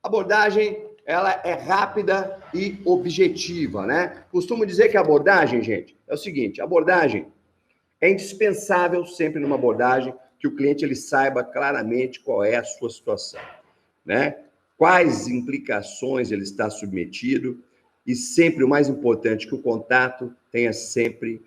A abordagem, ela é rápida e objetiva, né? Costumo dizer que a abordagem, gente, é o seguinte, a abordagem é indispensável sempre numa abordagem que o cliente ele saiba claramente qual é a sua situação, né? Quais implicações ele está submetido e sempre o mais importante, que o contato tenha sempre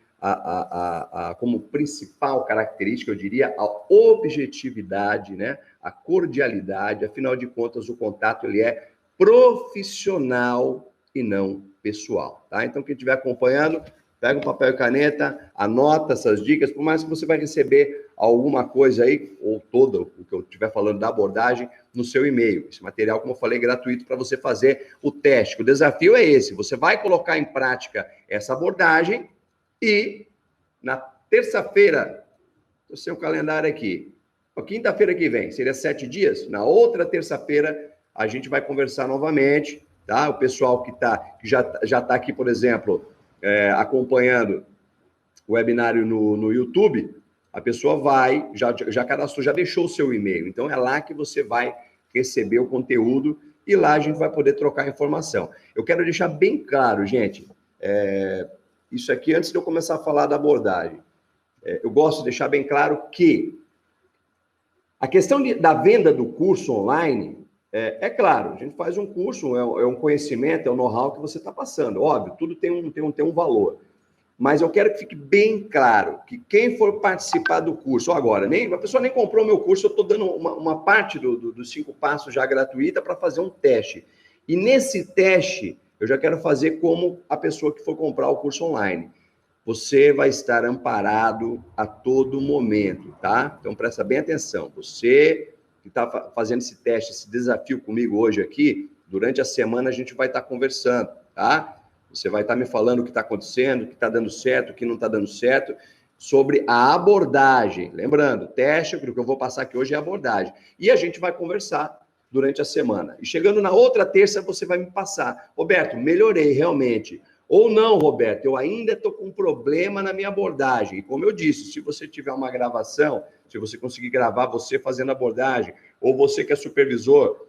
como principal característica, eu diria, a objetividade, né? A cordialidade. Afinal de contas, o contato ele é profissional e não pessoal, tá? Então, quem estiver acompanhando, pega um papel e caneta, anota essas dicas, por mais que você vai receber alguma coisa aí, ou todo o que eu estiver falando da abordagem, no seu e-mail. Esse material, como eu falei, é gratuito para você fazer o teste. O desafio é esse, você vai colocar em prática essa abordagem e na terça-feira, o seu calendário aqui, quinta-feira que vem, seria 7 dias, na outra terça-feira a gente vai conversar novamente, tá? O pessoal que já está aqui, por exemplo, acompanhando o webinário no YouTube, a pessoa vai, já cadastrou, já deixou o seu e-mail. Então, é lá que você vai receber o conteúdo e lá a gente vai poder trocar informação. Eu quero deixar bem claro, gente, isso aqui antes de eu começar a falar da abordagem. Eu gosto de deixar bem claro que a questão da venda do curso online, claro, a gente faz um curso, é um conhecimento, é um know-how que você está passando. Óbvio, tudo tem um valor. Mas eu quero que fique bem claro que quem for participar do curso, agora, a pessoa nem comprou o meu curso, eu estou dando uma parte dos 5 passos já gratuita para fazer um teste. E nesse teste, eu já quero fazer como a pessoa que for comprar o curso online. Você vai estar amparado a todo momento, tá? Então, presta bem atenção. Você que está fazendo esse teste, esse desafio comigo hoje aqui, durante a semana a gente vai estar conversando, tá? Você vai estar me falando o que está acontecendo, o que está dando certo, o que não está dando certo, sobre a abordagem. Lembrando, teste, o que eu vou passar aqui hoje é a abordagem. E a gente vai conversar durante a semana. E chegando na outra terça, você vai me passar. Roberto, melhorei realmente. Ou não, Roberto, eu ainda estou com um problema na minha abordagem. E como eu disse, se você tiver uma gravação, se você conseguir gravar você fazendo abordagem, ou você que é supervisor,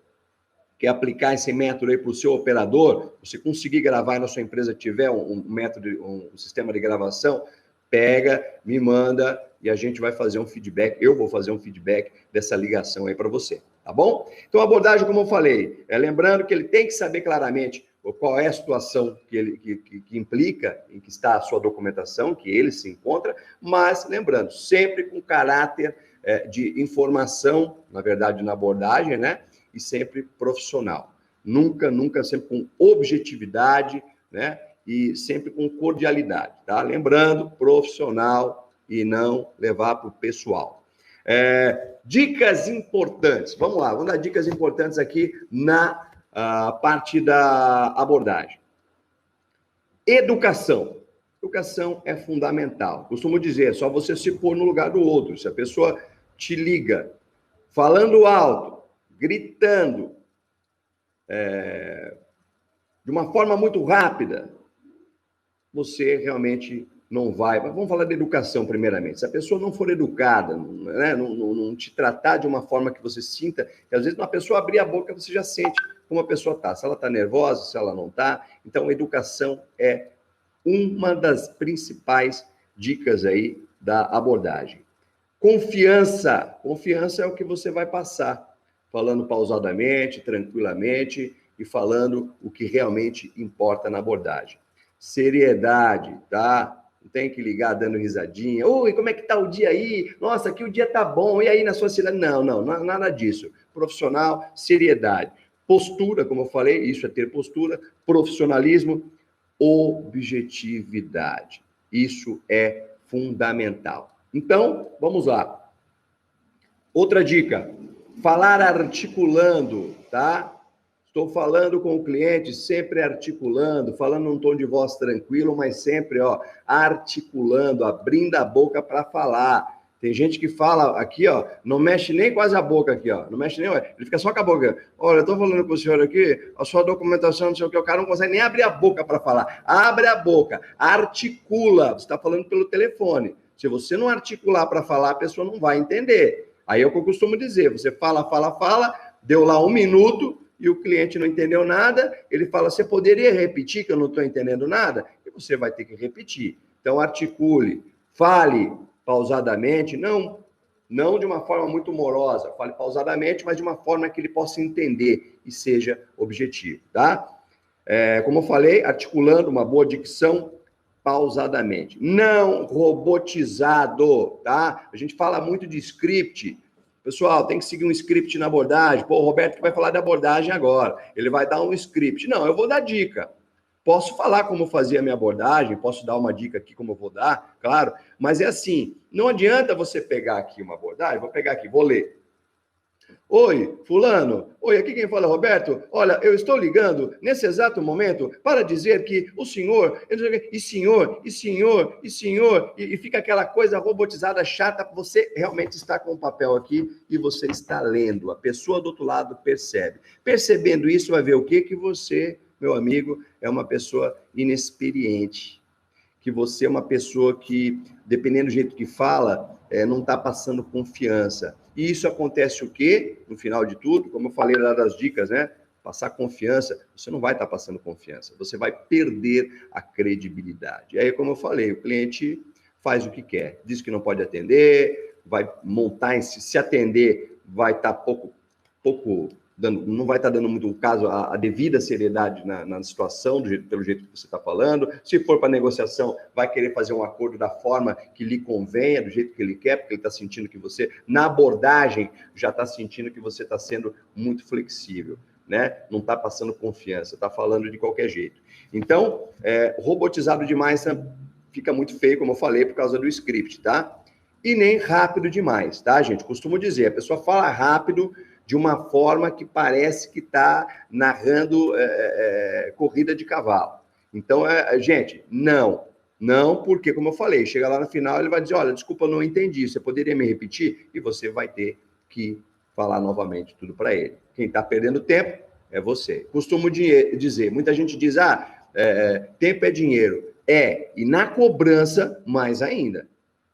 quer aplicar esse método aí para o seu operador, você conseguir gravar e na sua empresa tiver um método, um sistema de gravação, pega, me manda e a gente vai fazer um feedback, eu vou fazer um feedback dessa ligação aí para você, tá bom? Então, a abordagem, como eu falei, lembrando que ele tem que saber claramente qual é a situação que implica, em que está a sua documentação, que ele se encontra, mas lembrando, sempre com caráter de informação, na verdade, na abordagem, né? E sempre profissional. Nunca, sempre com objetividade, né? E sempre com cordialidade, tá? Lembrando, profissional e não levar para o pessoal. Dicas importantes. Vamos lá, vamos dar dicas importantes aqui na parte da abordagem. Educação. Educação é fundamental. Costumo dizer, é só você se pôr no lugar do outro. Se a pessoa te liga falando alto, gritando, de uma forma muito rápida, você realmente não vai... Vamos falar de educação primeiramente. Se a pessoa não for educada, né, não te tratar de uma forma que você sinta, que às vezes uma pessoa abrir a boca, você já sente como a pessoa está. Se ela está nervosa, se ela não está. Então, a educação é uma das principais dicas aí da abordagem. Confiança. Confiança é o que você vai passar, falando pausadamente, tranquilamente e falando o que realmente importa na abordagem. Seriedade, tá? Não tem que ligar dando risadinha. Oi, como é que tá o dia aí? Nossa, aqui o dia tá bom. E aí na sua cidade? Não, nada disso. Profissional, seriedade. Postura, como eu falei, isso é ter postura. Profissionalismo, objetividade. Isso é fundamental. Então, vamos lá. Outra dica, falar articulando, tá? Estou falando com o cliente, sempre articulando, falando num tom de voz tranquilo, mas sempre, articulando, abrindo a boca para falar. Tem gente que fala aqui, não mexe nem quase a boca aqui, não mexe nem, ele fica só com a boca. Olha, eu estou falando com o senhor aqui, a sua documentação, não sei o que, o cara não consegue nem abrir a boca para falar. Abre a boca, articula, você está falando pelo telefone. Se você não articular para falar, a pessoa não vai entender. Aí é o que eu costumo dizer, você fala, deu lá 1 minuto, e o cliente não entendeu nada, ele fala, você poderia repetir que eu não estou entendendo nada? E você vai ter que repetir. Então, articule, fale pausadamente, não de uma forma muito morosa, fale pausadamente, mas de uma forma que ele possa entender e seja objetivo, tá? Como eu falei, articulando uma boa dicção, pausadamente. Não robotizado, tá? A gente fala muito de script. Pessoal, tem que seguir um script na abordagem. Pô, o Roberto que vai falar de abordagem agora. Ele vai dar um script. Não, eu vou dar dica. Posso falar como fazer a minha abordagem, posso dar uma dica aqui como eu vou dar, claro, mas é assim, não adianta você pegar aqui uma abordagem, vou pegar aqui, vou ler. Oi, fulano. Oi, aqui quem fala é Roberto. Olha, eu estou ligando nesse exato momento para dizer que o senhor, e senhor, e senhor, e senhor, e fica aquela coisa robotizada, chata, você realmente está com o papel aqui e você está lendo. A pessoa do outro lado percebe. Percebendo isso, vai ver o quê? Que você, meu amigo, é uma pessoa inexperiente. Que você é uma pessoa que, dependendo do jeito que fala, não está passando confiança. E isso acontece o quê? No final de tudo, como eu falei lá das dicas, né? Passar confiança, você não vai estar passando confiança, você vai perder a credibilidade. E aí, como eu falei, o cliente faz o que quer, diz que não pode atender, vai montar, se atender, vai estar pouco dando, não vai estar dando muito caso a devida seriedade na situação, pelo jeito que você está falando. Se for para negociação, vai querer fazer um acordo da forma que lhe convenha, do jeito que ele quer, porque ele está sentindo que você, na abordagem, já está sentindo que você está sendo muito flexível, né? Não está passando confiança, está falando de qualquer jeito. Então, robotizado demais fica muito feio, como eu falei, por causa do script, tá? E nem rápido demais, tá, gente? Costumo dizer, a pessoa fala rápido de uma forma que parece que está narrando corrida de cavalo. Então, gente, não, porque, como eu falei, chega lá no final, ele vai dizer, olha, desculpa, eu não entendi, você poderia me repetir? E você vai ter que falar novamente tudo para ele. Quem está perdendo tempo é você. Costumo dizer, muita gente diz, tempo é dinheiro. E na cobrança, mais ainda.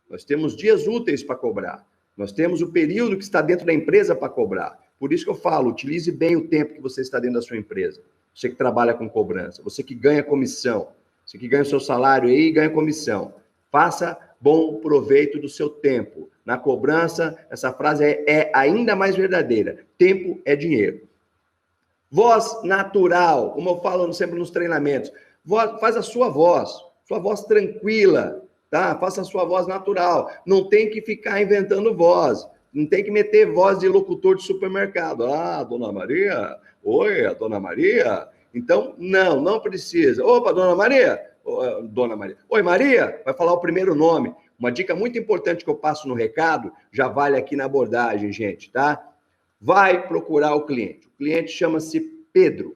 Nós temos dias úteis para cobrar. Nós temos o período que está dentro da empresa para cobrar. Por isso que eu falo, utilize bem o tempo que você está dentro da sua empresa. Você que trabalha com cobrança, você que ganha comissão, você que ganha o seu salário aí e ganha comissão. Faça bom proveito do seu tempo. Na cobrança, essa frase é ainda mais verdadeira. Tempo é dinheiro. Voz natural, como eu falo sempre nos treinamentos. Faz a sua voz tranquila. Tá? Faça a sua voz natural. Não tem que ficar inventando voz. Não tem que meter voz de locutor de supermercado. Dona Maria? Oi, a Dona Maria? Então, não precisa. Opa, Dona Maria? Dona Maria. Oi, Maria? Vai falar o primeiro nome. Uma dica muito importante que eu passo no recado, já vale aqui na abordagem, gente, tá? Vai procurar o cliente. O cliente chama-se Pedro.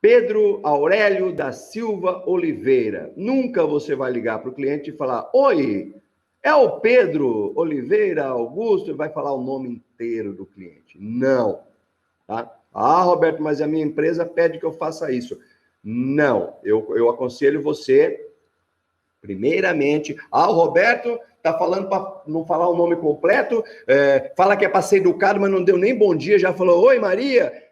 Pedro Aurélio da Silva Oliveira. Nunca você vai ligar para o cliente e falar, oi, é o Pedro Oliveira Augusto, e vai falar o nome inteiro do cliente. Não. Tá? Roberto, mas a minha empresa pede que eu faça isso. Não. Eu aconselho você, primeiramente, o Roberto está falando para não falar o nome completo, fala que é para ser educado, mas não deu nem bom dia, já falou, oi, Maria.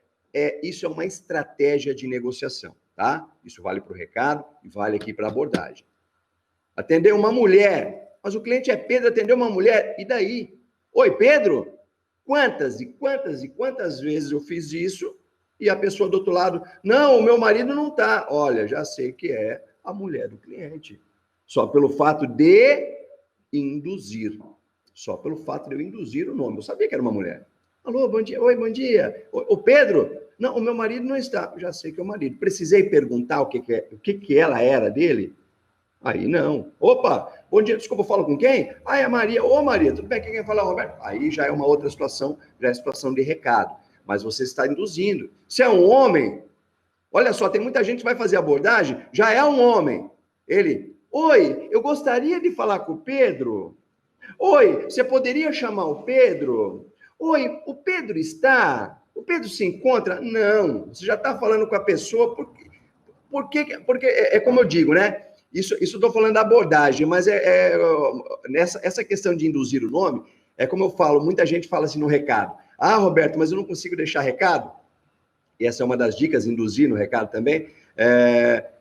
Isso é uma estratégia de negociação, tá? Isso vale para o recado e vale aqui para a abordagem. Atender uma mulher, mas o cliente é Pedro, atendeu uma mulher, e daí? Oi, Pedro? Quantas e quantas vezes eu fiz isso e a pessoa do outro lado, não, o meu marido não tá. Olha, já sei que é a mulher do cliente. Só pelo fato de induzir. Só pelo fato de eu induzir o nome. Eu sabia que era uma mulher. Alô, bom dia. Oi, bom dia. O Pedro? Não, o meu marido não está. Eu já sei que é o marido. Precisei perguntar o que ela era dele? Aí não. Opa, bom dia, desculpa, eu falo com quem? É a Maria. Ô, Maria, tudo bem? Quem fala, Roberto? Aí já é uma outra situação, já é situação de recado. Mas você está induzindo. Se é um homem, olha só, tem muita gente que vai fazer abordagem, já é um homem. Ele, oi, eu gostaria de falar com o Pedro. Oi, você poderia chamar o Pedro? Oi, o Pedro está? O Pedro se encontra? Não, você já está falando com a pessoa, porque é como eu digo, né? Isso estou falando da abordagem, mas essa questão de induzir o nome, é como eu falo, muita gente fala assim no recado. Roberto, mas eu não consigo deixar recado? e essa é uma das dicas, induzir no recado também,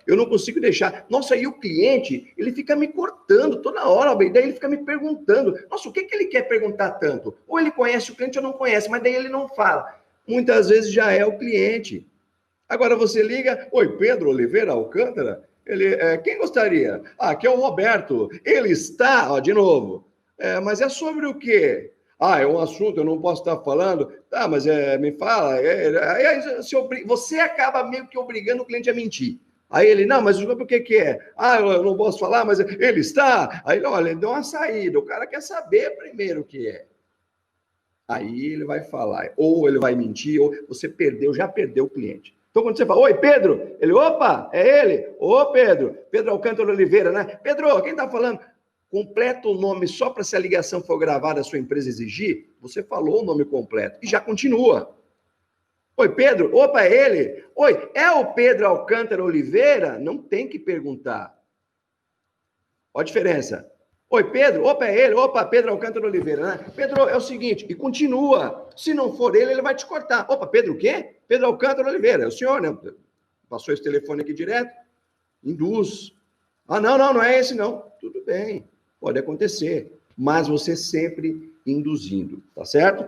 eu não consigo deixar. Nossa, e o cliente, ele fica me cortando toda hora, daí ele fica me perguntando. Nossa, o que ele quer perguntar tanto? Ou ele conhece o cliente ou não conhece, mas daí ele não fala. Muitas vezes já é o cliente. Agora você liga, oi, Pedro Oliveira Alcântara? Ele, quem gostaria? Ah, aqui é o Roberto. Ele está, ó, de novo. Mas é sobre o quê? Ah, é um assunto, eu não posso estar falando. Tá, mas me fala. Você acaba meio que obrigando o cliente a mentir. Aí ele, não, mas o que é? Ah, eu não posso falar, mas ele está. Aí, olha, ele deu uma saída. O cara quer saber primeiro o que é. Aí ele vai falar. Ou ele vai mentir, ou você já perdeu o cliente. Então, quando você fala, oi, Pedro, ele, opa, é ele. Ô, Pedro, Pedro Alcântara Oliveira, né? Pedro, quem tá falando? Completa o nome só para se a ligação for gravada, a sua empresa exigir, você falou o nome completo e já continua. Oi, Pedro, opa, é ele? Oi, é o Pedro Alcântara Oliveira? Não tem que perguntar. Olha a diferença. Oi, Pedro, opa, é ele? Opa, Pedro Alcântara Oliveira, né? Pedro, é o seguinte, e continua. Se não for ele, ele vai te cortar. Opa, Pedro o quê? Pedro Alcântara Oliveira, é o senhor, né? Passou esse telefone aqui direto? Induz. Ah, não é esse não. Tudo bem, pode acontecer, mas você sempre induzindo, tá certo?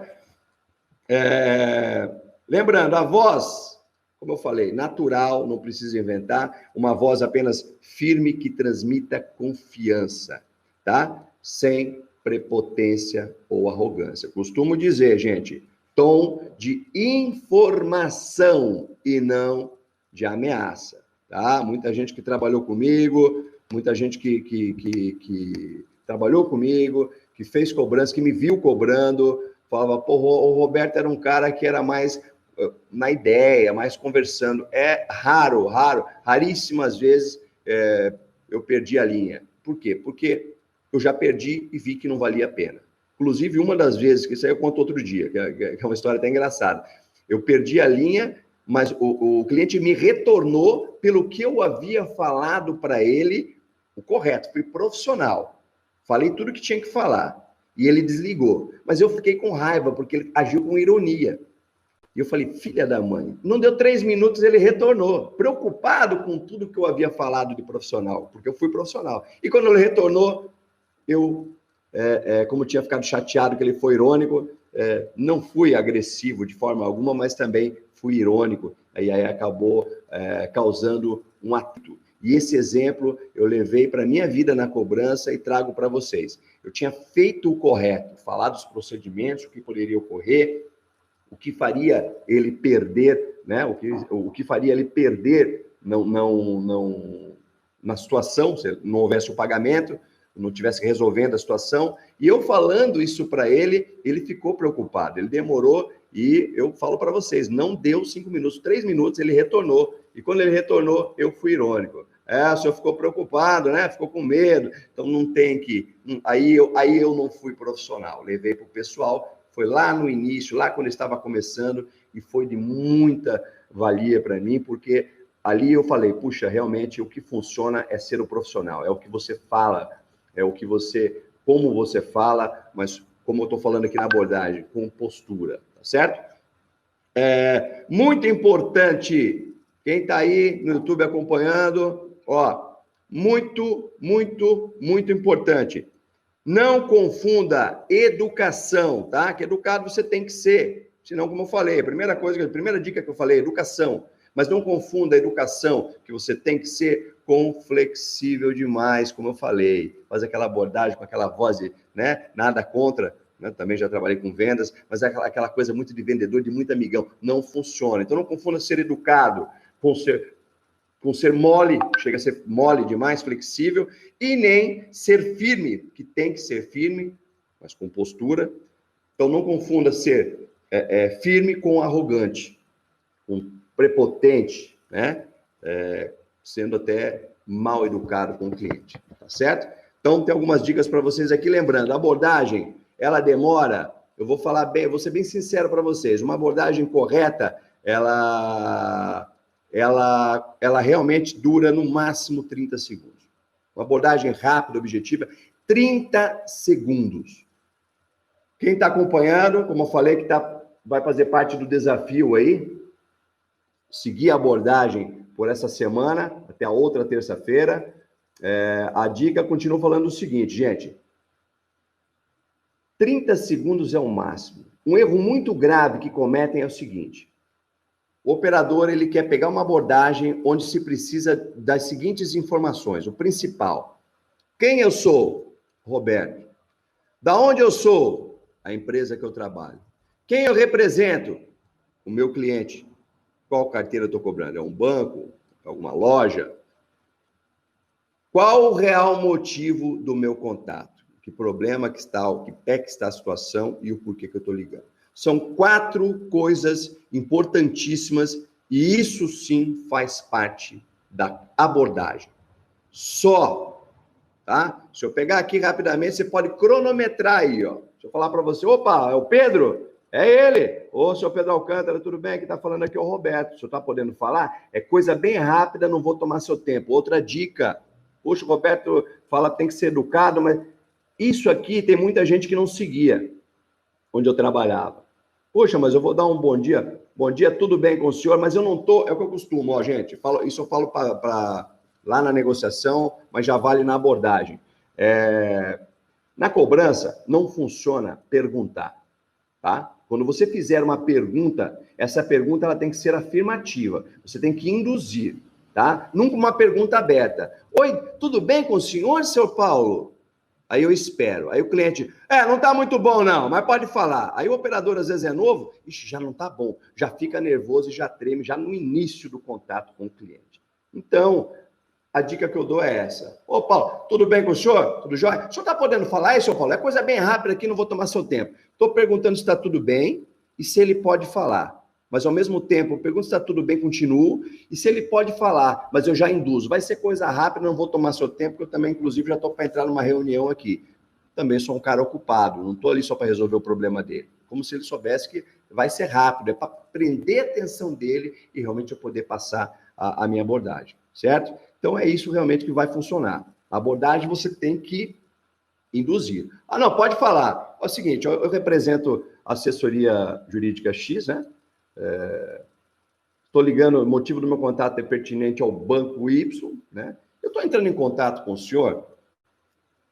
Lembrando, a voz, como eu falei, natural, não precisa inventar, uma voz apenas firme que transmita confiança, tá? Sem prepotência ou arrogância. Costumo dizer, gente, tom de informação e não de ameaça, tá? Muita gente que trabalhou comigo, muita gente que trabalhou comigo, que fez cobrança, que me viu cobrando, falava, pô, o Roberto era um cara que era mais na ideia, mais conversando. É raríssimas vezes eu perdi a linha. Por quê? Porque eu já perdi e vi que não valia a pena. Inclusive, uma das vezes, que isso aí eu conto outro dia, que é uma história até engraçada, eu perdi a linha, mas o cliente me retornou pelo que eu havia falado para ele, o correto, fui profissional. Falei tudo que tinha que falar. E ele desligou. Mas eu fiquei com raiva, porque ele agiu com ironia. E eu falei, filha da mãe. Não deu 3 minutos, ele retornou, preocupado com tudo que eu havia falado de profissional, porque eu fui profissional. E quando ele retornou, eu, como tinha ficado chateado que ele foi irônico, não fui agressivo de forma alguma, mas também fui irônico. Aí acabou causando um atrito. E esse exemplo eu levei para a minha vida na cobrança e trago para vocês. Eu tinha feito o correto, falar dos procedimentos, o que poderia ocorrer, o que faria ele perder, né? O que faria ele perder na situação, se não houvesse o pagamento, não tivesse resolvendo a situação. E eu falando isso para ele, ele ficou preocupado, ele demorou, e eu falo para vocês, não deu 5 minutos, 3 minutos, ele retornou. E quando ele retornou, eu fui irônico. O senhor ficou preocupado, né? Ficou com medo. Então não tem que... Aí eu não fui profissional. Levei para o pessoal. Foi lá no início, lá quando eu estava começando, e foi de muita valia para mim, porque ali eu falei, puxa, realmente o que funciona é ser o profissional. É o que você fala, como você fala, mas como eu estou falando aqui na abordagem, com postura, tá certo? Muito importante... Quem está aí no YouTube acompanhando, muito importante. Não confunda educação, tá? Que educado você tem que ser. Senão, como eu falei, a primeira dica que eu falei, educação. Mas não confunda a educação que você tem que ser com flexível demais, como eu falei. Fazer aquela abordagem com aquela voz, né? Nada contra, né? Também já trabalhei com vendas, mas é aquela coisa muito de vendedor, de muito amigão. Não funciona. Então, não confunda ser educado com ser mole, chega a ser mole demais, flexível, e nem ser firme, que tem que ser firme, mas com postura. Então, não confunda ser firme com arrogante, com prepotente, né? Sendo até mal educado com o cliente, tá certo? Então, tem algumas dicas para vocês aqui. Lembrando, a abordagem, ela demora, eu vou ser bem sincero para vocês, uma abordagem correta, ela realmente dura no máximo 30 segundos. Uma abordagem rápida, objetiva, 30 segundos. Quem está acompanhando, como eu falei, vai fazer parte do desafio aí, seguir a abordagem por essa semana, até a outra terça-feira. A dica continua falando o seguinte, gente. 30 segundos é o máximo. Um erro muito grave que cometem é o seguinte. O operador, ele quer pegar uma abordagem onde se precisa das seguintes informações. O principal. Quem eu sou? Roberto. Da onde eu sou? A empresa que eu trabalho. Quem eu represento? O meu cliente. Qual carteira eu estou cobrando? É um banco? Alguma loja? Qual o real motivo do meu contato? Que problema que está, o que é que está a situação e o porquê que eu estou ligando. São 4 coisas importantíssimas e isso sim faz parte da abordagem. Só, tá? Se eu pegar aqui rapidamente, você pode cronometrar aí, ó. Se eu falar para você, opa, é o Pedro? É ele. Ô, senhor Pedro Alcântara, tudo bem? Quem está falando aqui é o Roberto. O senhor está podendo falar? É coisa bem rápida, não vou tomar seu tempo. Outra dica. Poxa, o Roberto fala que tem que ser educado, mas isso aqui tem muita gente que não seguia onde eu trabalhava. Poxa, mas eu vou dar um bom dia. Bom dia, tudo bem com o senhor? Mas eu não tô, é o que eu costumo, ó, gente. Isso eu falo para lá na negociação, mas já vale na abordagem. Na cobrança, não funciona perguntar, tá? Quando você fizer uma pergunta, essa pergunta ela tem que ser afirmativa. Você tem que induzir, tá? Nunca uma pergunta aberta. Oi, tudo bem com o senhor, seu Paulo? Aí eu espero. Aí o cliente, não tá muito bom não, mas pode falar. Aí o operador às vezes é novo, já não tá bom, já fica nervoso e já treme, já no início do contato com o cliente. Então, a dica que eu dou é essa. Ô, Paulo, tudo bem com o senhor? Tudo jóia? O senhor tá podendo falar aí, seu Paulo? É coisa bem rápida aqui, não vou tomar seu tempo. Estou perguntando se está tudo bem e se ele pode falar. Mas, ao mesmo tempo, eu pergunto se está tudo bem, continuo. E se ele pode falar, mas eu já induzo. Vai ser coisa rápida, não vou tomar seu tempo, porque eu também, inclusive, já estou para entrar numa reunião aqui. Também sou um cara ocupado, não estou ali só para resolver o problema dele. Como se ele soubesse que vai ser rápido, é para prender a atenção dele e realmente eu poder passar a minha abordagem, certo? Então, é isso realmente que vai funcionar. A abordagem você tem que induzir. Não, pode falar. É o seguinte, eu represento a assessoria jurídica X, né? Estou ligando, o motivo do meu contato é pertinente ao banco Y, né? Eu estou entrando em contato com o senhor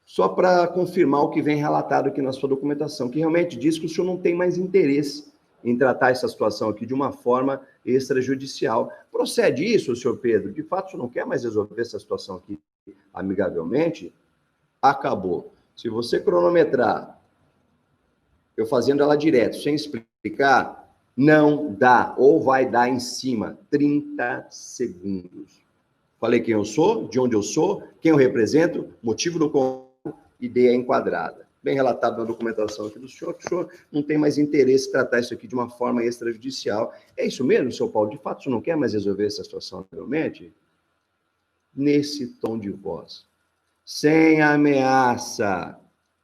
só para confirmar o que vem relatado aqui na sua documentação, que realmente diz que o senhor não tem mais interesse em tratar essa situação aqui de uma forma extrajudicial. Procede isso, senhor Pedro? De fato, o senhor não quer mais resolver essa situação aqui amigavelmente? Acabou. Se você cronometrar, eu fazendo ela direto, sem explicar, não dá, ou vai dar em cima, 30 segundos. Falei quem eu sou, de onde eu sou, quem eu represento, motivo do contato, ideia enquadrada. Bem relatado na documentação aqui do senhor, que o senhor não tem mais interesse em tratar isso aqui de uma forma extrajudicial. É isso mesmo, senhor Paulo? De fato, o senhor não quer mais resolver essa situação realmente? Nesse tom de voz. Sem ameaça,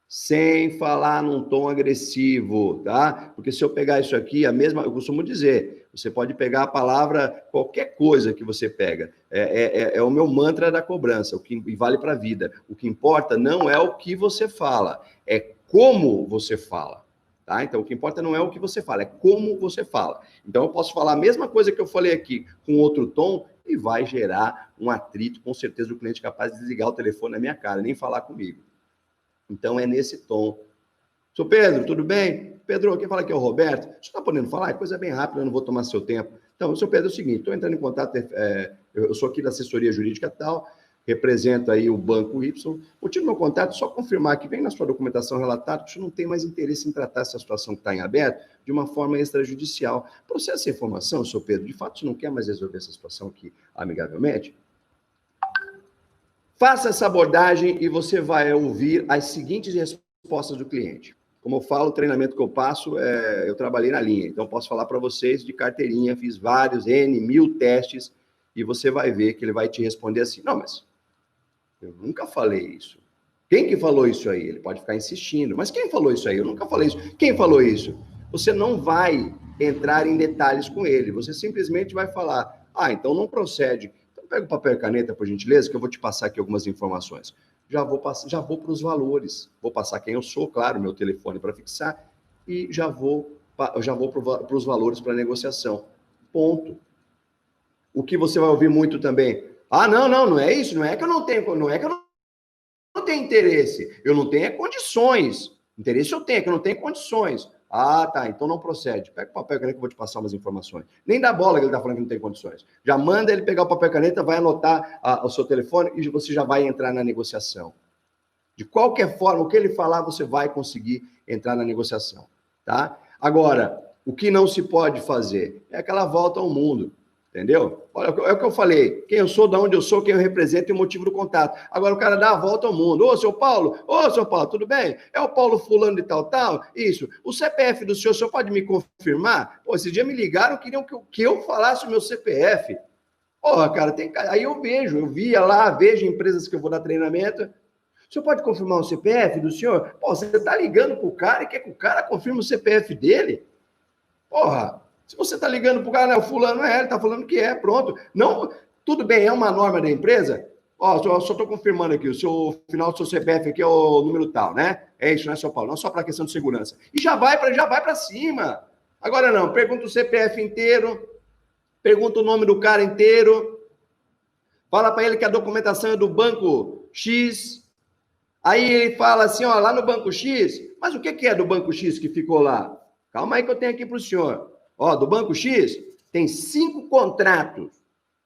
sem falar num tom agressivo, tá? Porque se eu pegar isso aqui, eu costumo dizer, você pode pegar a palavra, qualquer coisa que você pega, é o meu mantra da cobrança, o que vale para a vida. O que importa não é o que você fala, é como você fala, tá? Então, o que importa não é o que você fala, é como você fala. Então, eu posso falar a mesma coisa que eu falei aqui, com outro tom, e vai gerar um atrito, com certeza, o cliente capaz de desligar o telefone na minha cara, nem falar comigo. Então, é nesse tom. Sou Pedro, tudo bem? Pedro, quem fala aqui é o Roberto. Você está podendo falar? É coisa bem rápida, eu não vou tomar seu tempo. Então, seu Pedro, é o seguinte, estou entrando em contato, eu sou aqui da assessoria jurídica tal, represento aí o Banco Y. O motivo do meu contato, só confirmar que vem na sua documentação relatado que você não tem mais interesse em tratar essa situação que está em aberto de uma forma extrajudicial. Processa essa informação, seu Pedro, de fato você não quer mais resolver essa situação aqui amigavelmente? Faça essa abordagem e você vai ouvir as seguintes respostas do cliente. Como eu falo, o treinamento que eu passo, eu trabalhei na linha, então posso falar para vocês de carteirinha, fiz vários, mil testes, e você vai ver que ele vai te responder assim, não, mas eu nunca falei isso. Quem que falou isso aí? Ele pode ficar insistindo, mas quem falou isso aí? Eu nunca falei isso. Quem falou isso? Você não vai entrar em detalhes com ele, você simplesmente vai falar, então não procede. Pega o papel e caneta, por gentileza, que eu vou te passar aqui algumas informações. Já vou para os valores. Vou passar quem eu sou, claro, meu telefone para fixar, e já vou para os valores para negociação. Ponto. O que você vai ouvir muito também. Ah, não é isso, não é que eu não tenho, não é que eu não tenho interesse, eu não tenho é condições. Interesse eu tenho, é que eu não tenho condições. Ah, tá, então não procede. Pega o papel e caneta que eu vou te passar umas informações. Nem dá bola que ele tá falando que não tem condições. Já manda ele pegar o papel e caneta, vai anotar o seu telefone e você já vai entrar na negociação. De qualquer forma, o que ele falar, você vai conseguir entrar na negociação, tá? Agora, o que não se pode fazer é aquela volta ao mundo, entendeu? Olha, é o que eu falei, quem eu sou, de onde eu sou, quem eu represento e o motivo do contato. Agora o cara dá a volta ao mundo. Ô, seu Paulo, tudo bem? É o Paulo fulano de tal? Isso. O CPF do senhor pode me confirmar? Pô, esse dia me ligaram, queriam que eu falasse o meu CPF. Porra, cara, aí eu via lá, vejo empresas que eu vou dar treinamento. O senhor pode confirmar o CPF do senhor? Pô, você está ligando para o cara e quer que o cara confirme o CPF dele? Porra, se você está ligando para o cara, né, o fulano ele está falando que é, pronto. Não, tudo bem, é uma norma da empresa? Ó, só estou confirmando aqui, o final do seu CPF aqui é o número tal, né? É isso, né, São Paulo? Não só para questão de segurança. E já vai para cima. Agora não, pergunta o CPF inteiro, pergunta o nome do cara inteiro, fala para ele que a documentação é do banco X. Aí ele fala assim, ó, lá no Banco X, mas o que é do Banco X que ficou lá? Calma aí que eu tenho aqui para o senhor. Ó, do Banco X tem 5 contratos.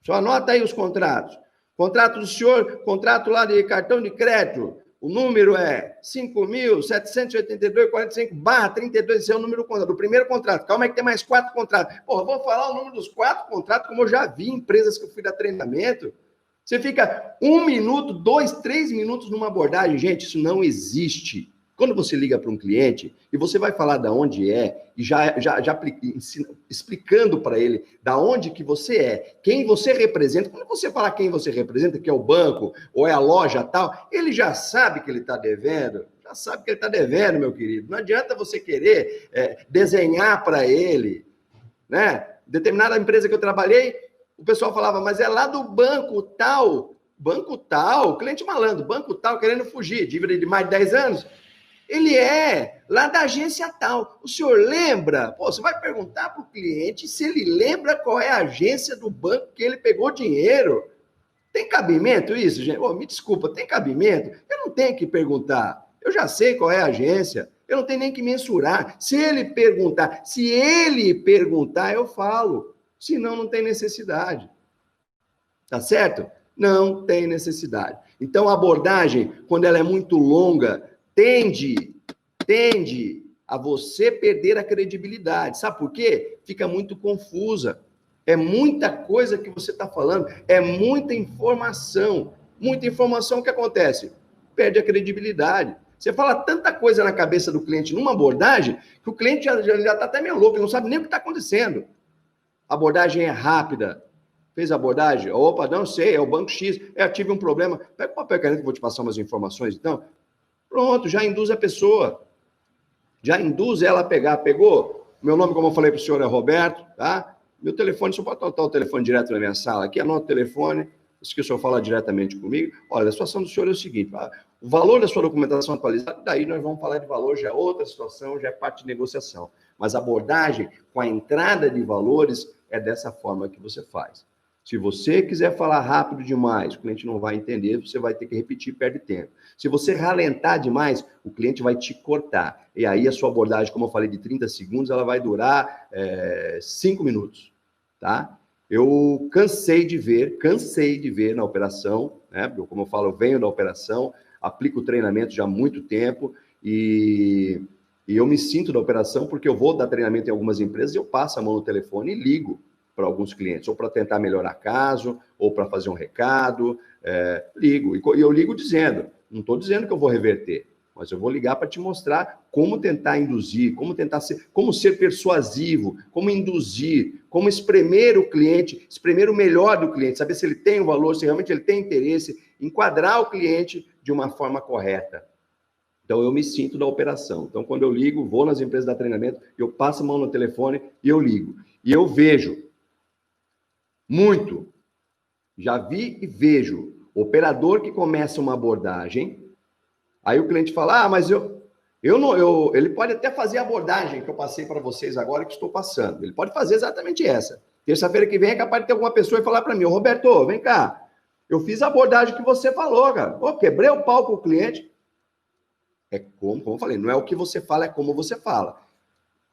Só anota aí os contratos. Contrato do senhor, contrato lá de cartão de crédito. O número é 5.782,45/32. Esse é o número do primeiro contrato. Calma aí que tem mais 4 contratos. Pô, vou falar o número dos 4 contratos, como eu já vi em empresas que eu fui dar treinamento. Você fica 1 minuto, 2, 3 minutos numa abordagem. Gente, isso não existe. Quando você liga para um cliente e você vai falar de onde é, e já explicando para ele da onde que você é, quem você representa, quando você falar quem você representa, que é o banco ou é a loja tal, ele já sabe que ele está devendo, meu querido. Não adianta você querer desenhar para ele, né? Determinada empresa que eu trabalhei, o pessoal falava, mas é lá do banco tal, cliente malandro, banco tal, querendo fugir, dívida de mais de 10 anos. Ele é lá da agência tal. O senhor lembra? Pô, você vai perguntar para o cliente se ele lembra qual é a agência do banco que ele pegou dinheiro. Tem cabimento isso, gente? Oh, me desculpa, tem cabimento? Eu não tenho que perguntar. Eu já sei qual é a agência. Eu não tenho nem que mensurar. Se ele perguntar, eu falo. Senão, não tem necessidade. Tá certo? Não tem necessidade. Então, a abordagem, quando ela é muito longa, tende a você perder a credibilidade. Sabe por quê? Fica muito confusa. É muita coisa que você está falando, é muita informação. Muita informação, o que acontece? Perde a credibilidade. Você fala tanta coisa na cabeça do cliente numa abordagem, que o cliente já está até meio louco, ele não sabe nem o que está acontecendo. A abordagem é rápida. Fez a abordagem? Opa, não sei, é o Banco X. Eu tive um problema. Pega o papel e caneta que eu vou te passar umas informações, então. Pronto, já induz a pessoa. Já induz ela a pegar. Pegou? Meu nome, como eu falei para o senhor, é Roberto, tá? Meu telefone, só pode anotar o telefone direto na minha sala aqui, anota o telefone, isso que o senhor fala diretamente comigo. Olha, a situação do senhor é o seguinte, o valor da sua documentação atualizada, daí nós vamos falar de valor, já é outra situação, já é parte de negociação. Mas a abordagem com a entrada de valores é dessa forma que você faz. Se você quiser falar rápido demais, o cliente não vai entender, você vai ter que repetir, perde tempo. Se você ralentar demais, o cliente vai te cortar. E aí a sua abordagem, como eu falei, de 30 segundos, ela vai durar 5 minutos, tá? Eu cansei de ver na operação, né? Como eu falo, eu venho da operação, aplico treinamento já há muito tempo e eu me sinto da operação porque eu vou dar treinamento em algumas empresas e eu passo a mão no telefone e ligo para alguns clientes, ou para tentar melhorar caso, ou para fazer um recado, ligo. E eu ligo dizendo, não estou dizendo que eu vou reverter, mas eu vou ligar para te mostrar como tentar induzir, como ser persuasivo, como induzir, como espremer o cliente, espremer o melhor do cliente, saber se ele tem o valor, se realmente ele tem interesse, enquadrar o cliente de uma forma correta. Então, eu me sinto da operação. Então, quando eu ligo, vou nas empresas dar treinamento, eu passo a mão no telefone e eu ligo. E eu vejo muito, já vi e vejo, operador que começa uma abordagem, aí o cliente fala, mas ele pode até fazer a abordagem que eu passei para vocês agora, que estou passando, ele pode fazer exatamente essa, Terça-feira que vem é capaz de ter alguma pessoa e falar para mim, Roberto, vem cá, eu fiz a abordagem que você falou, cara. Quebrei o pau com o cliente. É como eu falei, não é o que você fala, é como você fala.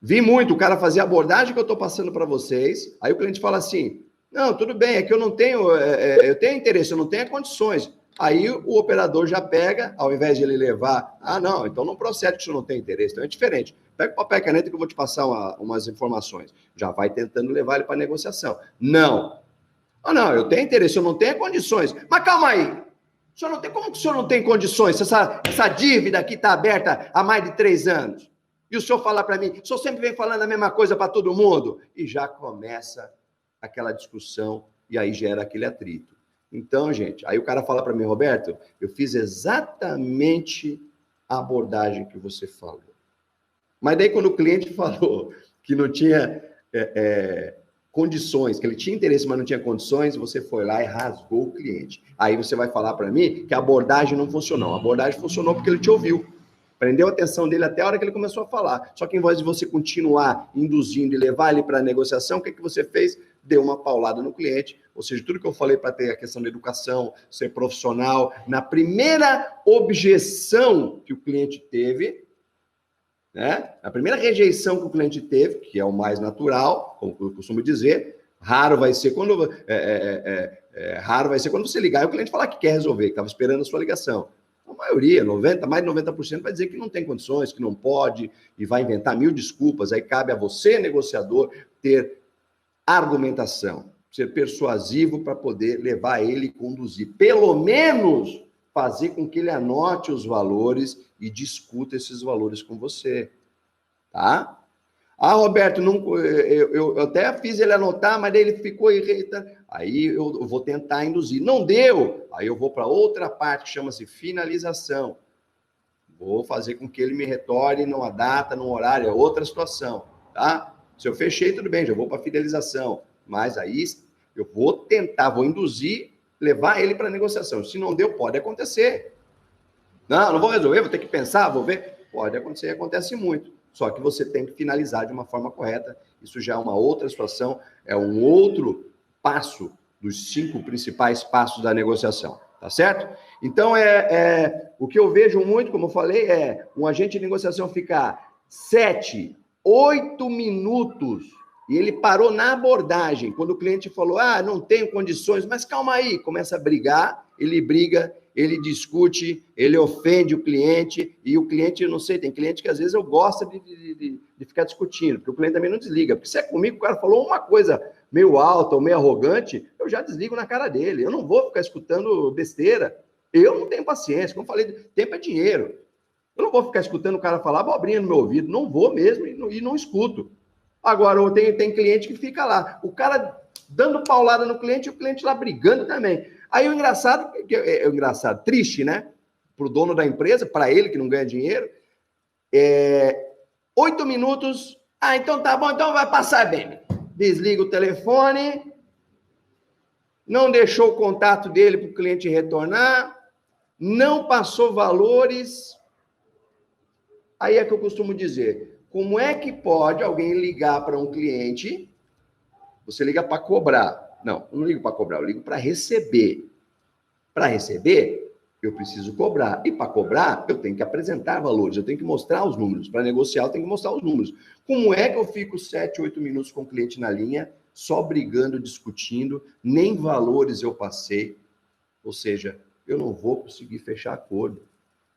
Vi muito o cara fazer a abordagem que eu estou passando para vocês, aí o cliente fala assim, não, tudo bem, é que eu não tenho, eu tenho interesse, eu não tenho condições. Aí o operador já pega, ao invés de ele levar, não, então não procede que você não tem interesse, então é diferente. Pega o papel e caneta que eu vou te passar umas informações. Já vai tentando levar ele para a negociação. Não. Não, eu tenho interesse, eu não tenho condições. Mas calma aí. O senhor não tem, como que o senhor não tem condições? Essa dívida aqui está aberta há mais de 3 anos. E o senhor fala para mim, o senhor sempre vem falando a mesma coisa para todo mundo. E já começa aquela discussão e aí gera aquele atrito. Então, gente, aí o cara fala para mim, Roberto, eu fiz exatamente a abordagem que você falou. Mas daí quando o cliente falou que não tinha condições, que ele tinha interesse, mas não tinha condições, você foi lá e rasgou o cliente. Aí você vai falar para mim que a abordagem não funcionou. A abordagem funcionou porque ele te ouviu. Prendeu a atenção dele até a hora que ele começou a falar. Só que em vez de você continuar induzindo e levar ele para a negociação, o que você fez? Deu uma paulada no cliente. Ou seja, tudo que eu falei para ter a questão da educação, ser profissional, na primeira objeção que o cliente teve, né? A primeira rejeição que o cliente teve, que é o mais natural, como eu costumo dizer, raro vai ser quando você ligar e o cliente falar que quer resolver, que estava esperando a sua ligação. A maioria, mais de 90% vai dizer que não tem condições, que não pode, e vai inventar 1000 desculpas. Aí cabe a você, negociador, ter argumentação, ser persuasivo para poder levar ele e conduzir. Pelo menos fazer com que ele anote os valores e discuta esses valores com você, tá? Roberto, eu até fiz ele anotar, mas daí ele ficou irritado. Aí eu vou tentar induzir. Não deu, aí eu vou para outra parte que chama-se finalização. Vou fazer com que ele me retorne numa data, num horário, é outra situação, tá? Se eu fechei, tudo bem, já vou para finalização. Mas aí eu vou tentar, vou induzir, levar ele para a negociação. Se não deu, pode acontecer. Não vou resolver, vou ter que pensar, vou ver. Pode acontecer, acontece muito. Só que você tem que finalizar de uma forma correta. Isso já é uma outra situação, é um outro passo dos 5 principais passos da negociação, tá certo? Então, o que eu vejo muito, como eu falei, é um agente de negociação ficar 7, 8 minutos e ele parou na abordagem. Quando o cliente falou, não tenho condições, mas calma aí, começa a brigar, ele briga, ele discute, ele ofende o cliente, e o cliente, eu não sei, tem cliente que às vezes eu gosto de ficar discutindo, porque o cliente também não desliga. Porque se é comigo, o cara falou uma coisa meio alta ou meio arrogante, eu já desligo na cara dele. Eu não vou ficar escutando besteira. Eu não tenho paciência. Como eu falei, tempo é dinheiro. Eu não vou ficar escutando o cara falar abobrinha no meu ouvido. Não vou mesmo e não escuto. Agora, tem cliente que fica lá. O cara dando paulada no cliente e o cliente lá brigando também. Aí o engraçado, triste, né? Para o dono da empresa, para ele que não ganha dinheiro, 8 minutos, então tá bom, então vai passar bem. Desliga o telefone, não deixou o contato dele para o cliente retornar, não passou valores. Aí é que eu costumo dizer, como é que pode alguém ligar para um cliente, você liga para cobrar. Não, eu não ligo para cobrar, eu ligo para receber. Para receber, eu preciso cobrar. E para cobrar, eu tenho que apresentar valores, eu tenho que mostrar os números. Para negociar, eu tenho que mostrar os números. Como é que eu fico 7, 8 minutos com o cliente na linha, só brigando, discutindo, nem valores eu passei? Ou seja, eu não vou conseguir fechar acordo.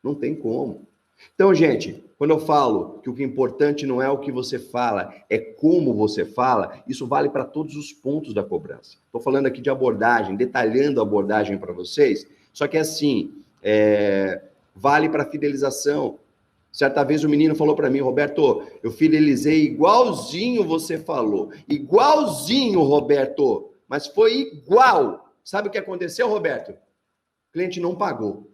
Não tem como. Então, gente, quando eu falo que o que é importante não é o que você fala, é como você fala, isso vale para todos os pontos da cobrança. Estou falando aqui de abordagem, detalhando a abordagem para vocês, só que assim, vale para fidelização. Certa vez o menino falou para mim, Roberto, eu fidelizei igualzinho você falou, igualzinho, Roberto, mas foi igual. Sabe o que aconteceu, Roberto? O cliente não pagou.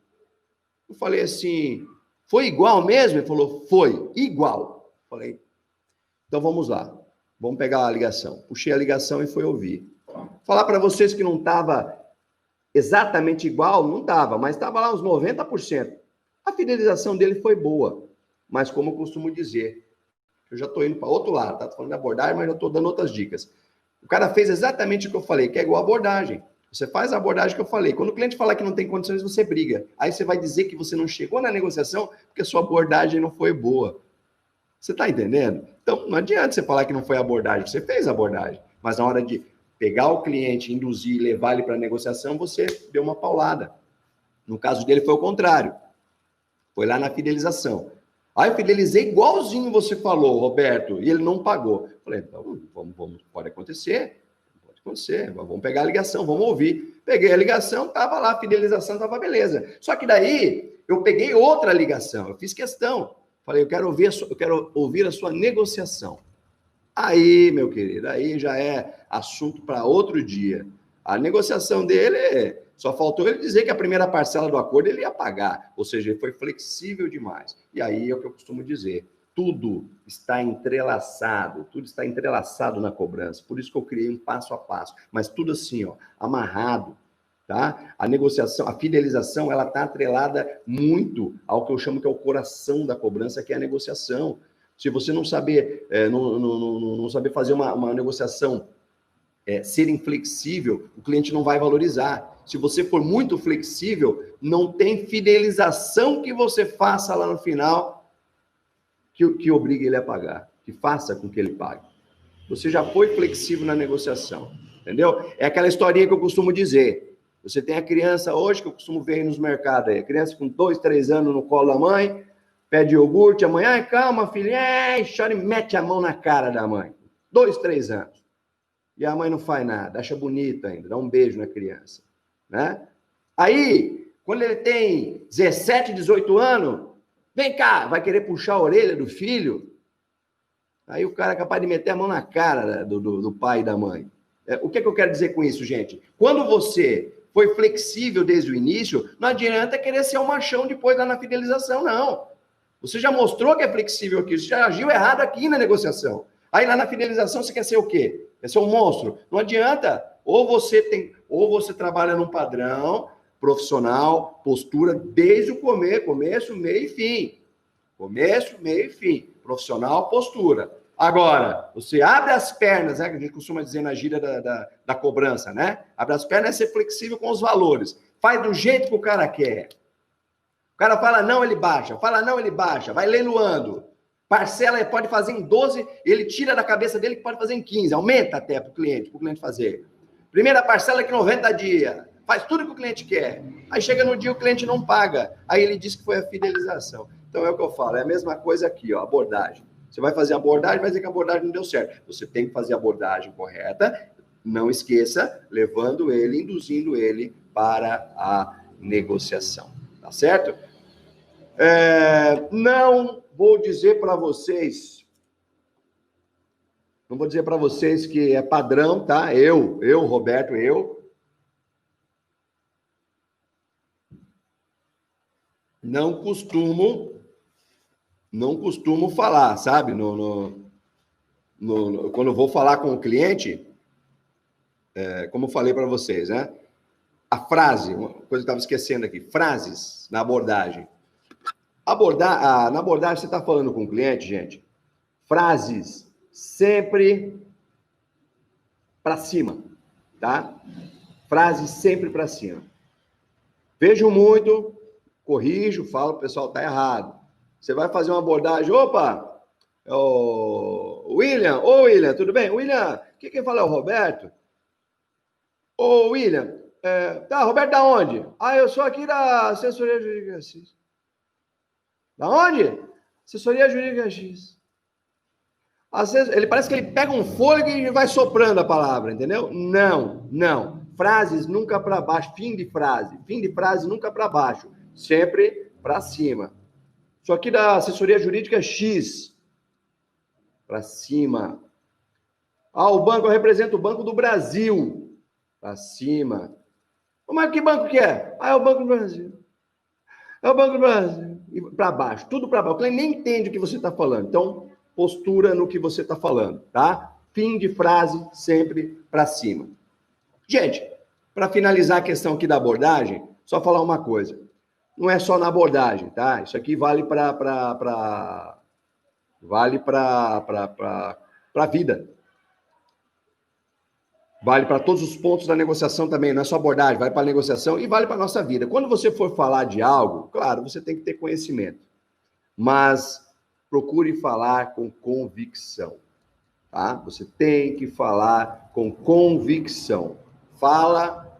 Eu falei assim... Foi igual mesmo? Ele falou, foi, igual. Falei, então vamos lá. Vamos pegar a ligação. Puxei a ligação e foi ouvir. Falar para vocês que não estava exatamente igual, não estava, mas estava lá uns 90%. A fidelização dele foi boa. Mas como eu costumo dizer, eu já estou indo para outro lado, tá? Estou falando de abordagem, mas já estou dando outras dicas. O cara fez exatamente o que eu falei, que é igual a abordagem. Você faz a abordagem que eu falei. Quando o cliente falar que não tem condições, você briga. Aí você vai dizer que você não chegou na negociação porque a sua abordagem não foi boa. Você está entendendo? Então, não adianta você falar que não foi a abordagem. Você fez a abordagem. Mas na hora de pegar o cliente, induzir e levar ele para a negociação, você deu uma paulada. No caso dele, foi o contrário. Foi lá na fidelização. Aí eu fidelizei igualzinho você falou, Roberto, e ele não pagou. Falei, então, pode acontecer. Vamos pegar a ligação, vamos ouvir. Peguei a ligação, tava lá, a fidelização tava beleza. Só que daí eu peguei outra ligação, eu fiz questão. Falei, eu quero ouvir a sua negociação. Aí, meu querido, aí já é assunto para outro dia. A negociação dele, só faltou ele dizer que a primeira parcela do acordo ele ia pagar. Ou seja, ele foi flexível demais. E aí é o que eu costumo dizer. Tudo está entrelaçado na cobrança. Por isso que eu criei um passo a passo. Mas tudo assim, ó, amarrado, tá? A negociação, a fidelização, ela está atrelada muito ao que eu chamo que é o coração da cobrança, que é a negociação. Se você não saber, não saber fazer uma negociação ser inflexível, o cliente não vai valorizar. Se você for muito flexível, não tem fidelização que você faça lá no final que obrigue ele a pagar, que faça com que ele pague. Você já foi flexível na negociação, entendeu? É aquela historinha que eu costumo dizer. Você tem a criança hoje, que eu costumo ver aí nos mercados, aí, a criança com 2, 3 anos no colo da mãe, pede iogurte, a mãe, ai, calma, filho, chora e mete a mão na cara da mãe. 2, 3 anos. E a mãe não faz nada, acha bonito ainda, dá um beijo na criança, né? Aí, quando ele tem 17, 18 anos, vem cá, vai querer puxar a orelha do filho, aí o cara é capaz de meter a mão na cara do pai e da mãe. O que eu quero dizer com isso, gente? Quando você foi flexível desde o início, não adianta querer ser um machão depois lá na fidelização, não. Você já mostrou que é flexível aqui, você já agiu errado aqui na negociação. Aí lá na fidelização você quer ser o quê? Quer ser um monstro? Não adianta. Ou você trabalha num padrão profissional, postura desde o começo, meio e fim. Começo, meio e fim. Profissional, postura. Agora, você abre as pernas, né? Que a gente costuma dizer na gíria da cobrança, né? Abre as pernas é ser flexível com os valores. Faz do jeito que o cara quer. O cara fala não, ele baixa. Fala não, ele baixa. Vai leiloando. Parcela pode fazer em 12, ele tira da cabeça dele que pode fazer em 15. Aumenta até para o cliente fazer. Primeira parcela que 90 dias. Faz tudo que o cliente quer. Aí chega no dia o cliente não paga. Aí ele diz que foi a fidelização. Então é o que eu falo, é a mesma coisa aqui, ó, abordagem. Você vai fazer a abordagem, vai dizer que a abordagem não deu certo. Você tem que fazer a abordagem correta, não esqueça, levando ele, induzindo ele para a negociação. Tá certo? Não vou dizer para vocês, que é padrão, tá? Roberto, não costumo falar, sabe? Quando eu vou falar com o cliente, como eu falei para vocês, né? A frase, uma coisa que eu estava esquecendo aqui, frases na abordagem. Na abordagem, você está falando com o cliente, gente, frases sempre para cima, tá? Frases sempre para cima. Vejo muito, corrijo, falo, pessoal, tá errado. Você vai fazer uma abordagem, opa, William, tudo bem? William, quem fala é o Roberto? Ô, William, tá, Roberto da onde? Eu sou aqui da assessoria jurídica X. Da onde? Assessoria jurídica X. Às vezes, ele parece que ele pega um fôlego e vai soprando a palavra, entendeu? Não. Frases nunca para baixo, fim de frase nunca para baixo, sempre para cima. Isso aqui da assessoria jurídica X, para cima. O banco, eu represento o Banco do Brasil, para cima. Mas que banco que é? É o Banco do Brasil. É o Banco do Brasil. E para baixo, tudo para baixo. O cliente nem entende o que você está falando. Então, postura no que você está falando, tá? Fim de frase, sempre para cima. Gente, para finalizar a questão aqui da abordagem, só falar uma coisa. Não é só na abordagem, tá? Isso aqui vale para a vida. Vale para todos os pontos da negociação também, não é só abordagem, vale para a negociação e vale para a nossa vida. Quando você for falar de algo, claro, você tem que ter conhecimento, mas procure falar com convicção, tá? Você tem que falar com convicção. Fala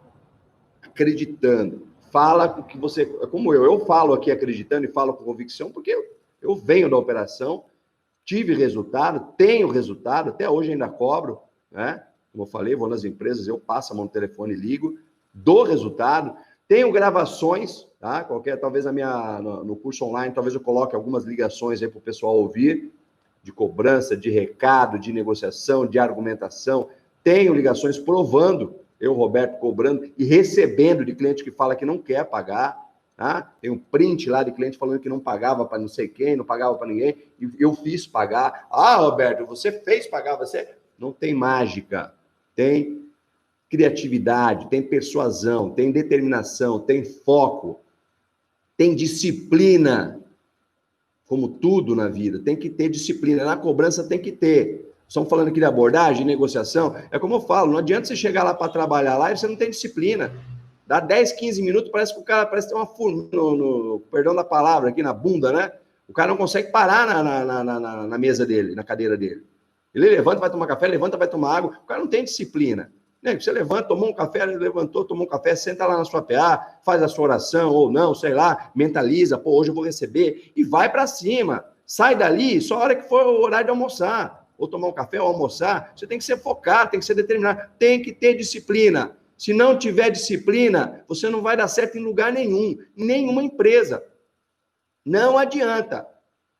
acreditando. Fala com que você... Como eu falo aqui acreditando e falo com convicção, porque eu venho da operação, tive resultado, tenho resultado, até hoje ainda cobro, né? Como eu falei, vou nas empresas, eu passo a mão no telefone, ligo, dou resultado, tenho gravações, tá? Talvez no curso online, talvez eu coloque algumas ligações aí para o pessoal ouvir, de cobrança, de recado, de negociação, de argumentação. Tenho ligações provando, eu, Roberto, cobrando e recebendo de cliente que fala que não quer pagar, tá? Tem um print lá de cliente falando que não pagava para não sei quem, não pagava para ninguém, e eu fiz pagar. Ah, Roberto, você fez pagar, você... Não tem mágica. Tem criatividade, tem persuasão, tem determinação, tem foco, tem disciplina, como tudo na vida, tem que ter disciplina, na cobrança tem que ter. Estamos falando aqui de abordagem, de negociação, é como eu falo, não adianta você chegar lá para trabalhar lá e você não tem disciplina. Dá 10, 15 minutos, parece que o cara parece ter uma formiga, perdão da palavra, aqui na bunda, né? O cara não consegue parar na mesa dele, na cadeira dele. Ele levanta, vai tomar café, levanta, vai tomar água. O cara não tem disciplina. Você levanta, tomou um café, levantou, tomou um café, senta lá na sua PA, faz a sua oração ou não, sei lá, mentaliza, pô, hoje eu vou receber e vai para cima. Sai dali só a hora que for o horário de almoçar, ou tomar um café ou almoçar. Você tem que ser focado, tem que ser determinado, tem que ter disciplina. Se não tiver disciplina, você não vai dar certo em lugar nenhum, em nenhuma empresa. Não adianta.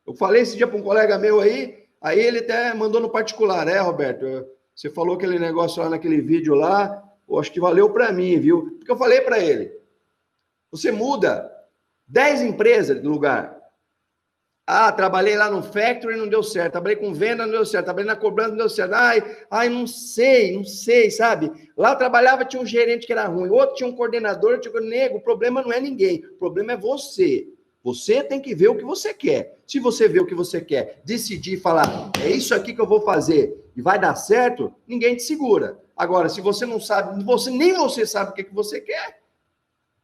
Eu falei esse dia para um colega meu aí ele até mandou no particular, né, Roberto? Você falou aquele negócio lá naquele vídeo lá, eu acho que valeu para mim, viu? Porque eu falei para ele, você muda 10 empresas de lugar. Ah, trabalhei lá no factory, não deu certo. Trabalhei com venda, não deu certo. Trabalhei na cobrança, não deu certo. Ai, não sei, sabe? Lá eu trabalhava, tinha um gerente que era ruim. Outro tinha um coordenador, tinha um nego. O problema não é ninguém. O problema é você. Você tem que ver o que você quer. Se você vê o que você quer, decidir e falar, é isso aqui que eu vou fazer e vai dar certo, ninguém te segura. Agora, se você não sabe, nem você sabe o que você quer,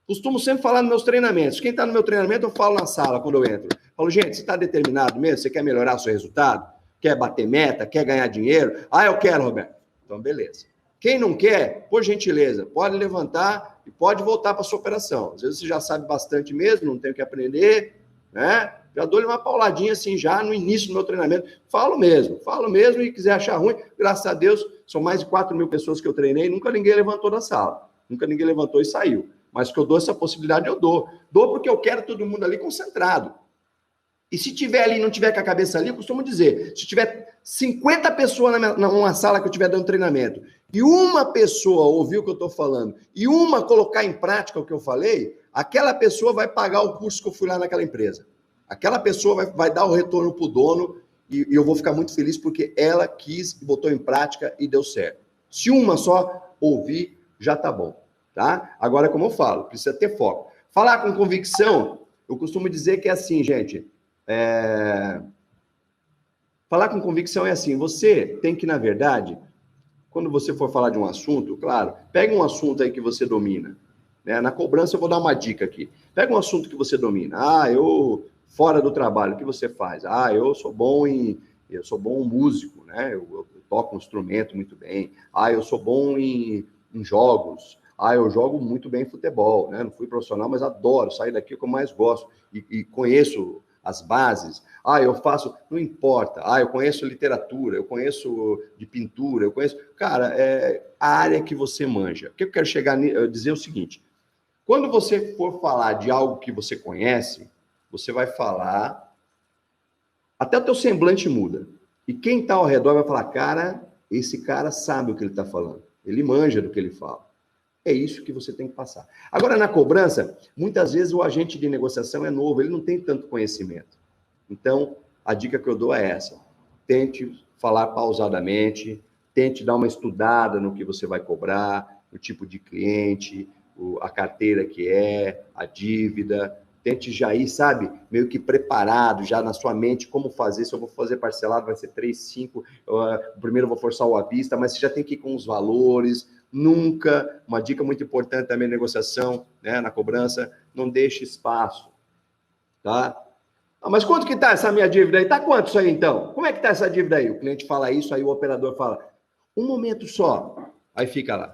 costumo sempre falar nos meus treinamentos. Quem está no meu treinamento, eu falo na sala quando eu entro. Falo, gente, você está determinado mesmo? Você quer melhorar o seu resultado? Quer bater meta? Quer ganhar dinheiro? Ah, eu quero, Roberto. Então, beleza. Quem não quer, por gentileza, pode levantar e pode voltar para a sua operação. Às vezes você já sabe bastante mesmo, não tem o que aprender, né? Já dou-lhe uma pauladinha assim já no início do meu treinamento. Falo mesmo e quiser achar ruim, graças a Deus, são mais de 4.000 pessoas que eu treinei, nunca ninguém levantou da sala. Nunca ninguém levantou e saiu. Mas que eu dou essa possibilidade, eu dou. Dou porque eu quero todo mundo ali concentrado. E se tiver ali, não tiver com a cabeça ali, eu costumo dizer, se tiver 50 pessoas numa sala que eu estiver dando treinamento, e uma pessoa ouvir o que eu estou falando, e uma colocar em prática o que eu falei, aquela pessoa vai pagar o curso que eu fui lá naquela empresa. Aquela pessoa vai dar o retorno para o dono, e eu vou ficar muito feliz porque ela quis, botou em prática e deu certo. Se uma só ouvir, já tá bom. Tá? Agora, como eu falo, precisa ter foco. Falar com convicção, eu costumo dizer que é assim, gente. Falar com convicção é assim, você tem que, na verdade, quando você for falar de um assunto, claro, pega um assunto aí que você domina. Né? Na cobrança eu vou dar uma dica aqui. Pega um assunto que você domina. Fora do trabalho, o que você faz? Eu sou bom músico, né? Eu toco um instrumento muito bem. Eu sou bom em jogos. Eu jogo muito bem futebol, né? Não fui profissional, mas adoro. Sair daqui é o que eu mais gosto. E conheço as bases. Eu faço... Não importa. Eu conheço literatura, eu conheço de pintura, eu conheço... Cara, é a área que você manja. O que eu quero dizer é o seguinte. Quando você for falar de algo que você conhece, você vai falar... Até o teu semblante muda. E quem está ao redor vai falar, cara, esse cara sabe o que ele está falando. Ele manja do que ele fala. É isso que você tem que passar. Agora, na cobrança, muitas vezes o agente de negociação é novo, ele não tem tanto conhecimento. Então, a dica que eu dou é essa. Tente falar pausadamente, tente dar uma estudada no que você vai cobrar, o tipo de cliente, a carteira que é, a dívida, tente já ir, sabe, meio que preparado já na sua mente como fazer. Se eu vou fazer parcelado, vai ser 3, 5, primeiro eu vou forçar o à vista, mas você já tem que ir com os valores. Nunca, uma dica muito importante também na negociação, né, na cobrança, não deixe espaço, tá? Ah, mas quanto que tá essa minha dívida aí? Tá quanto isso aí, então? Como é que tá essa dívida aí? O cliente fala isso, aí o operador fala, um momento só. Aí fica lá.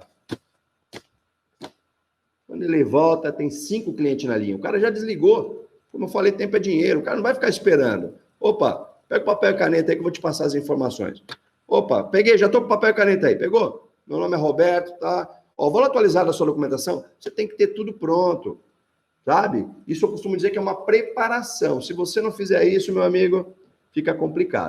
Quando ele volta, tem 5 clientes na linha. O cara já desligou. Como eu falei, tempo é dinheiro. O cara não vai ficar esperando. Opa, pega o papel e caneta aí que eu vou te passar as informações. Opa, peguei, já tô com papel e caneta aí. Pegou? Meu nome é Roberto, tá? Ó, vou atualizar a sua documentação. Você tem que ter tudo pronto. Sabe? Isso eu costumo dizer que é uma preparação. Se você não fizer isso, meu amigo, fica complicado.